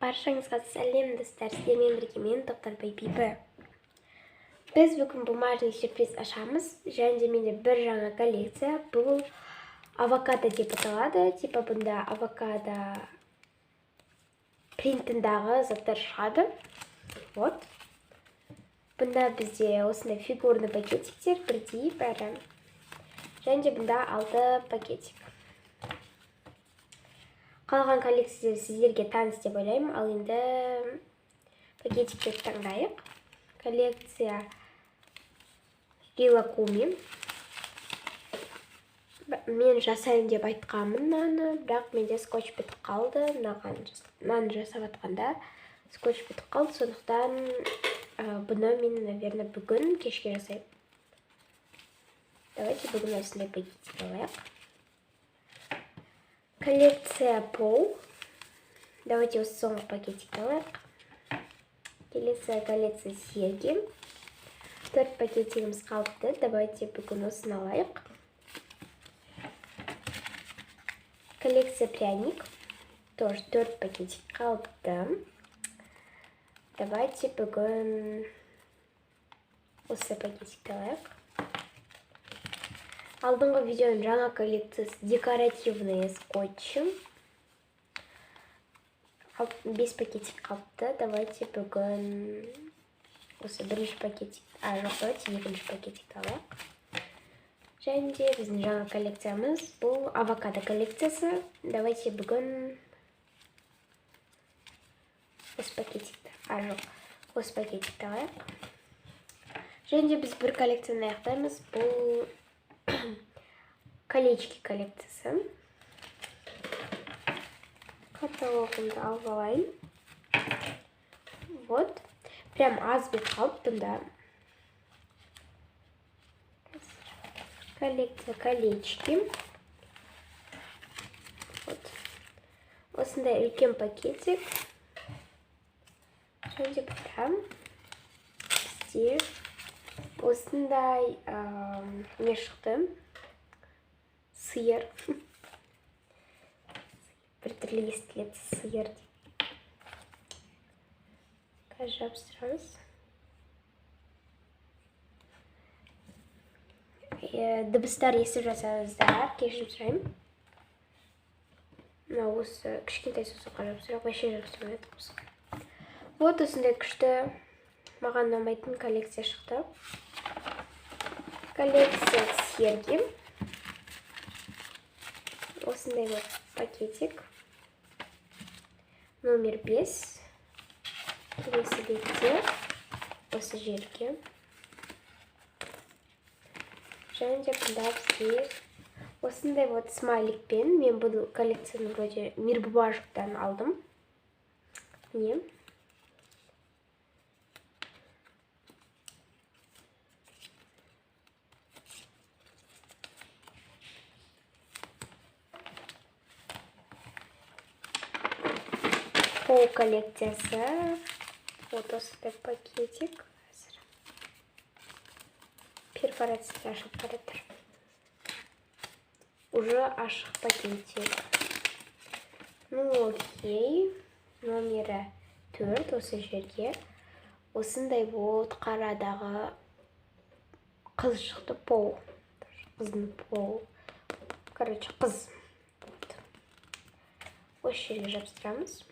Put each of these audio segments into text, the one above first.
Баршаңызға сәлем достар, сіздермен бірге мен Тоқтарбай Бибі. Біз бүгін бумажный сюрприз ашамыз. Және де менде бір жаңа коллекция. Бұл авокадо деп аталады. Типа бұнда авокадо принтіндағы заттар шығады. Вот. Бұнда бізде осындай фигурный пакетиктер, бірдей бәрі. Және де бұнда 6 пакетик. Қалған коллекция сіздерге таныс деп ойлаймын, ал енді пакетиктерді таңдайық. Коллекция Рилакуми. Мен жасайын деп айтқанмын мынаны, бірақ менде скотч бітіп қалды. Мынаны жасап атқанда скотч бітіп қалды, сондықтан бұны мен, наверное, бүгін кешке жасаймын. Давайте бүгін осындай пакетик алайық. Коллекция Пол. Давайте осы соңғы пакетик алайық. Коллекция серьги. 4 пакетигіміз қалыпты. Давайте бүгін осыны алайық. Коллекция пряник. Тоже 4 пакетик қалыпты. Давайте бүгін осы пакетик алайық. Алдыңғы видеоның жаңа коллекциясы декоративные скотчи. 5 пакетик қалыпты. Давайте бүгін осы бірінші пакетик, давайте екінші пакетик алайық. Және де біздің жаңа коллекциямыз бұл авокадо коллекциясы. Давайте бүгін осы пакетикті, осы пакетикті алайық. Және де біз бір коллекцияны аяқтаймыз. Бұл колечки коллекциясы. Каталогымды алып алайын. Вот. Прям аз бет қалып бұнда. Коллекция колечки. Вот. Осындай үлкен пакетик. Және де бұнда бізде осындай не шықты? Сиыр. Бір түрлі естіледі сиыр деп. Қазір жабыстырамыз. Дыбыстар естіп жатсаңыздар, кешірім сұраймын. Мына осы кішкентай сосыққа жабыстырақ, вообще жабыстырмайды. Вот осындай күшті маған ұнамайтын коллекция шықты. Коллекция серьги. Осындай вот пакетик. Номер 5. Келесі бетте осы жерге. Және де бұнда бізде осындай вот смайликпен. Мен бұл коллекцияны вроде Мирбубажиктан алдым. Не? Пол коллекциясы. Вот осындай пакетик. Перфорация ашық баратыр. Уже ашық пакетик. Ну окей. Номері 4 осы жерге. Осындай вот қарадағы қыз шықты. Пол. Қыздың пол. Короче, қыз. Осы жерге жабыстырамыз.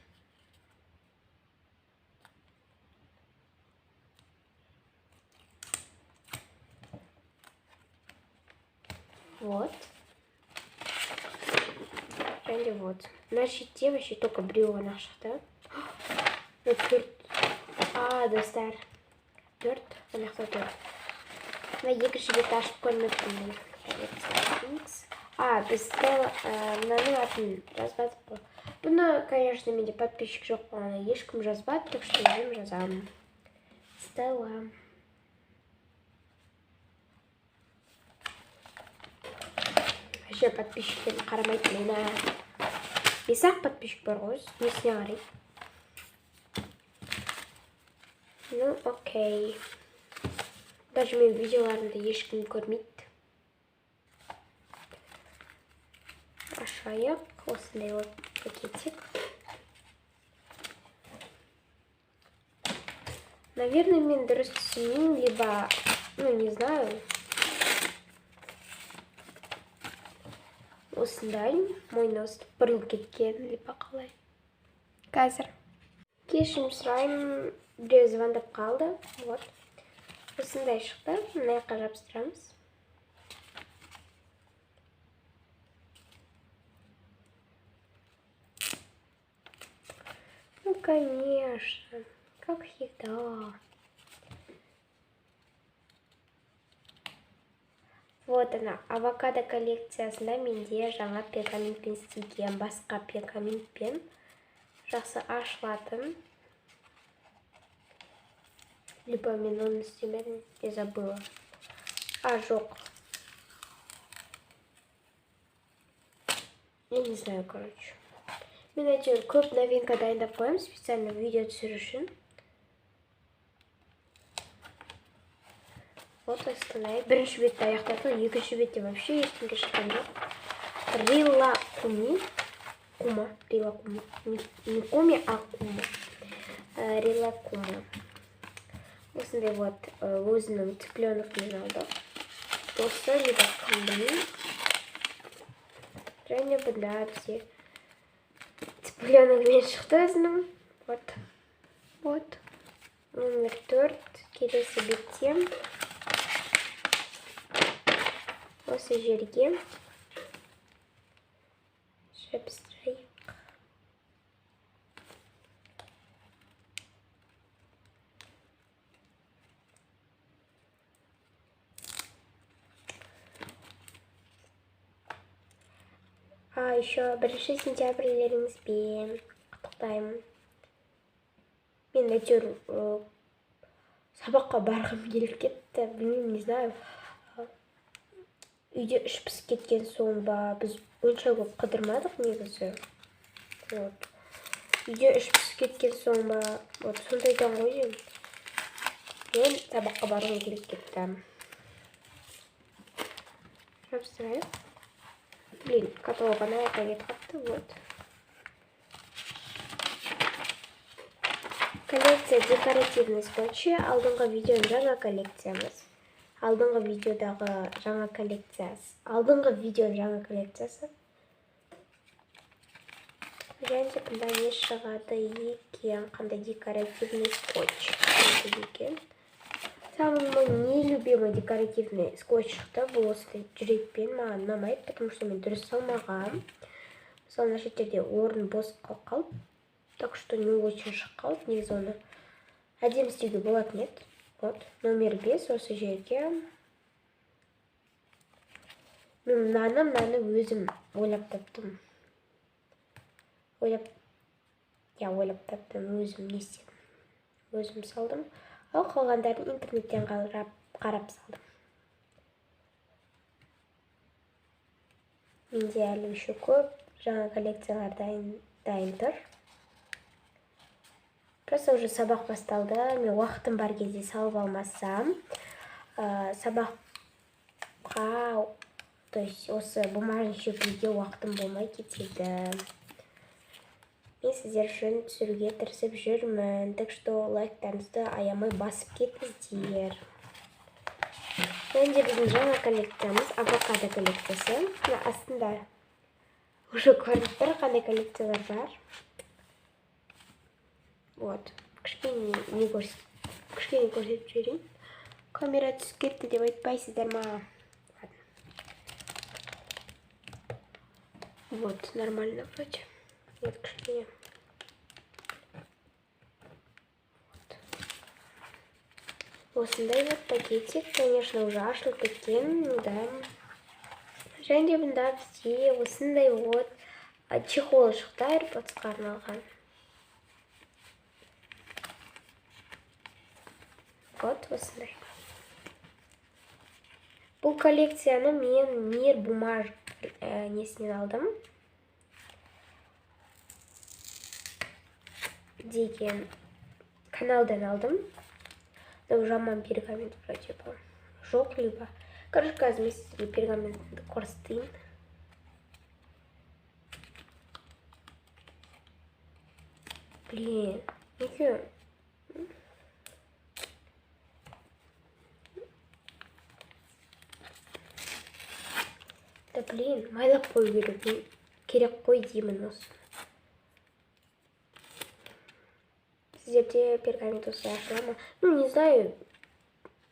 Вот. Және вот. Мына шетте вообще только біреу ғана шықты. Достар. 4. Анақта 4. Мына екінші бет ашып көрмеппін. Біз мынаның атын жазбадық қой. Бұны, конечно, менде подписчик жоқ болғанда ешкім жазбады, так что өзім жазамын. Стелла. Вообще подписчиктерін қарамайды мені. 5-ақ подписчик бар ғой, несіне қарайды. Ну, окей. Даже мен видеоларымды ешкім көрмейді. Ашайық. Осындай вот пакетик. Наверное, мен дұрыс түсінбеймін, либо, не знаю. Осындай мойны өстіп бұрылып кеткен, либо қалай. Қазір. Кешірім сұраймын, біреу звондап қалды. Вот. Осындай шықты. Мына жаққа жабыстырамыз. Ну, конечно. Как всегда. Вот она, авокадо коллекциясында менде жаңа пергаментпен істеген басқа пергаментпен жақсы ашылатын. Либо мен оны істемедім, я забыла. Жоқ. Я не знаю, короче. Мен әйтеуір көп новинка дайындап қоямын, специально видео түсіру үшін. Вот остальное. Бірінші бетті аяқтады, екінші бетте вообще ешкімге шыққан жоқ. Рила Куми. Кума. Рила Кума. Не Куми, а Кума. Рила Кума. Осындай вот өзінің цыпленокпен алды. Осы либо кімбілін. Және бұнда бізге цыпленокмен шықты өзінің. Вот. Вот. Номер 4. Келесі бетте. Осы жерге жабыстырайық. Еще 1 сентябрьлеріңізбен құттықтаймын. Мен әйтеуір сабаққа барғым келіп кетті. Білмеймін, не знаю. Үйде іш пісіп кеткен соң ба, біз онша көп қыдырмадық негізі. Вот. Үйде іш пісіп кеткен соң ба, вот сондайдан ғой деймін. Мен сабаққа барғым келіп кетті. Жабыстырайық. Блин, каталог ана жаққа кетіп қапты, вот. Коллекция декоративный скотчы. Алдыңғы видеоның жаңа коллекциямыз. Алдыңғы видеоның жаңа коллекциясы. Және бұнда не шығады екен, қандай декоративный скотч. Самый мой нелюбимый декоративный скотч шықты. Бұл осындай жүрекпен маған ұнамайды, потому что мен дұрыс салмағам. Мысалы, мына шеттерде орын бос қалып, так что не очень шыққалып, негізі оны әдемі істеуге болатын еді. Вот, номер 5 осы жерге. Мен мынаны өзім ойлап таптым. Ойлап таптым, өзім не істедім. Өзім салдым. Ал қалғандарын интернеттен қарап салдым. Менде әлі еще көп жаңа коллекциялар дайын тұр. Просто уже сабақ басталды. Мен уақытым бар кезде салып алмасам, сабаққа, то есть осы бумажный шөпіге уақытым болмай кетеді. Мен сіздер үшін түсіруге тырысып жүрмін. Так что лайктарыңызды аямай басып кетіңіздер. Енді біздің жаңа коллекциямыз авокадо коллекциясы. Астында уже көрініп тұр, қандай коллекциялар бар. Вот. Кішкене көрсетіп жіберейін. Камера түсіп кетті деп айтпайсыздар ма? Вот, нормально вроде. Нет, кішкене. Осындай вот пакетик, конечно, уже ашылып кеткен, да. Және бұнда бізде осындай вот чехол шықты, AirPodsқа арналған. Вот осындай. Бұл коллекцияны мен Мир бумаж несінен алдым. Деген каналдан алдым. Жаман пергамент вроде бы. Жоқ либо. Короче, қазір мен сізге пергаментті көрсетейін. Блин, неге? Да блин, майлап қою керек. Мен керек қой деймін осы. Сіздерде пергамент осылай ашыла ма? Ну, не знаю.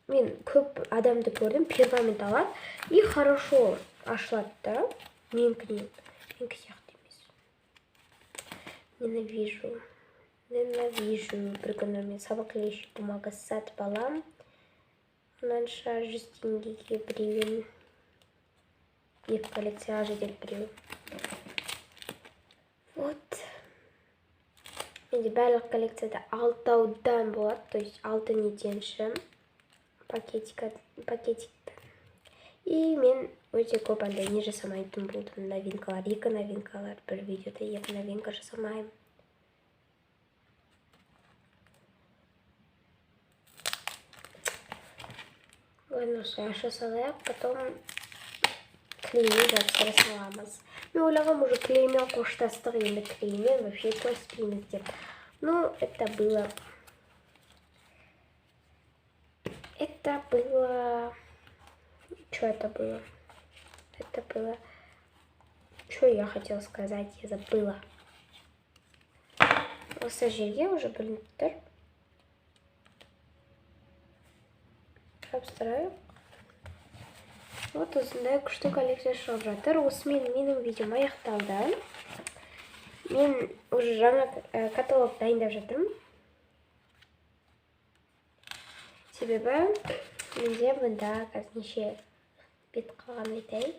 Мен көп адамды көрдім, пергамент алады и хорошо ашылады да. Менікі сияқты емес. Ненавижу. Бір күні мен сабақ лещи бумагасы сатып алам. Онан 100 теңгеге біреуін 2 коллекцияға жетеді біреу. Вот. Менде барлық коллекцияда 6-таудан болады, то есть 6 неденші пакетиктен. И мен өте көп андай не жасамайтын болдым. Новинкалар, 2 новинкалар, бір видеода 2 новинка жасамайым. Ладно, аша салайық, потом клеймен жапсыра саламыз. Мен ойлағам уже клеймен қоштастық, енді клеймен вообще көріспейміз деп. Ну, это было... Что это было? Что я хотела сказать? Я забыла. Осы жерге уже білініп жабыстырайық. Вот осындай күшті коллекция шығып жатыр. Осымен менің видеом аяқталды. Мен уже жаңа каталог дайындап жатырмын. Себебі менде бұнда неше бет қалған айтайын.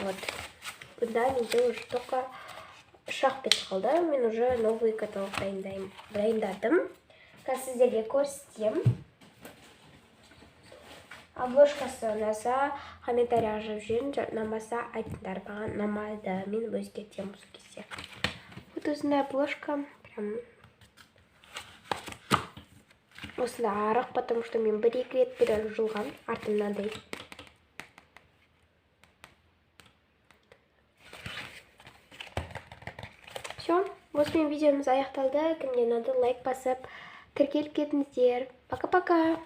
Вот. Бұнда менде уже только 3 бет қалды. Мен уже новый каталог дайындадым. Сіздерге көрсетем. Обложкасы ұнаса, комментария жазып жүріңіздер, ұнамаса айтыңдар маған, ұнамайды, мен өзгертемін осы кезде. Вот осындай обложка, прям осындай арық, потому что мен 1-2 рет бір жылған, артымнандай. Все, осымен видеомыз аяқталды. Кімге ұнады, лайк басып, тіркеліп кетіңіздер. Пока-пока.